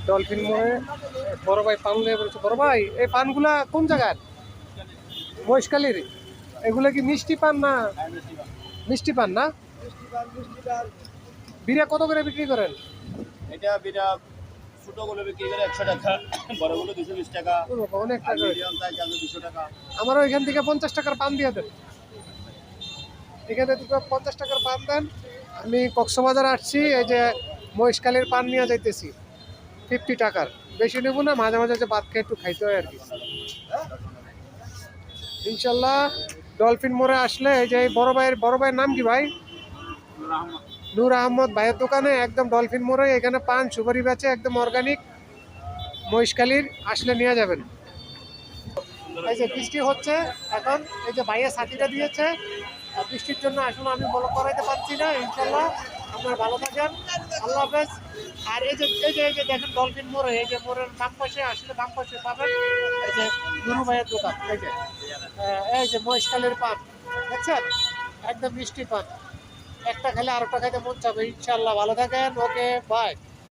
Dolphin মোড়ে বড় ভাই পান নিয়ে বলছে, বড় ভাই এই পানগুলা কোন জায়গার? মহেশখালীর। এগুলা কি মিষ্টি পান না? মিষ্টি পান না? বিড়া কত করে বিক্রি করেন? এটা বিটা ছোটগুলো বিক্রি করে 100 টাকা, বড়গুলো 220 টাকা, ও বাবা, অনেক আর টাকা। মিডিয়াম সাইজ আছে 200 টাকা। আমারও এখান থেকে 50 টাকার পান দিয়ে দেন। এখানে দুটো 50 টাকার পান দেন। আমি কক্সবাজার আসছি, এই যে মহেশখালীর পান নিয়ে যাইতেছি 50 টাকার। বেশি নেবো না, মাঝে মাঝে যে ভাত খেয়ে একটু খাইতে হয় আর কি। ইনশাল্লাহ ডলফিন মোড়ে আসলে এই যে এই বড় ভাইয়ের নাম কি ভাই? নূর আহমদ ভাইয়ের দোকানে একদম ডলফিন মোড়ে, এখানে পান সুপারি বেচে একদম অর্গানিক। মহেশখালীর আসলে নিয়ে যাবেন। এই যে বৃষ্টি হচ্ছে এখন, এই যে ভাইয়ের সাথীটা দিয়েছে, আর বৃষ্টির জন্য এখন আমি বলো করাইতে পারছি না। ইনশাল্লাহ আপনারা ভালো থাকেন, আল্লাহ হাফেজ। আর এই যে দেখেন ডলফিন মোড়ে, এই যে মোড়ের বাম পাশে আসলে বাম পাশে পাবেন এই যে নুরু ভাইয়ের দোকান। এই যে মহেশখালীর পান দেখছেন, একদম মিষ্টি পান। একটা খেলে আরেকটা খাইতে মন চাবে। ইনশাল্লাহ ভালো থাকেন, ওকে বাই।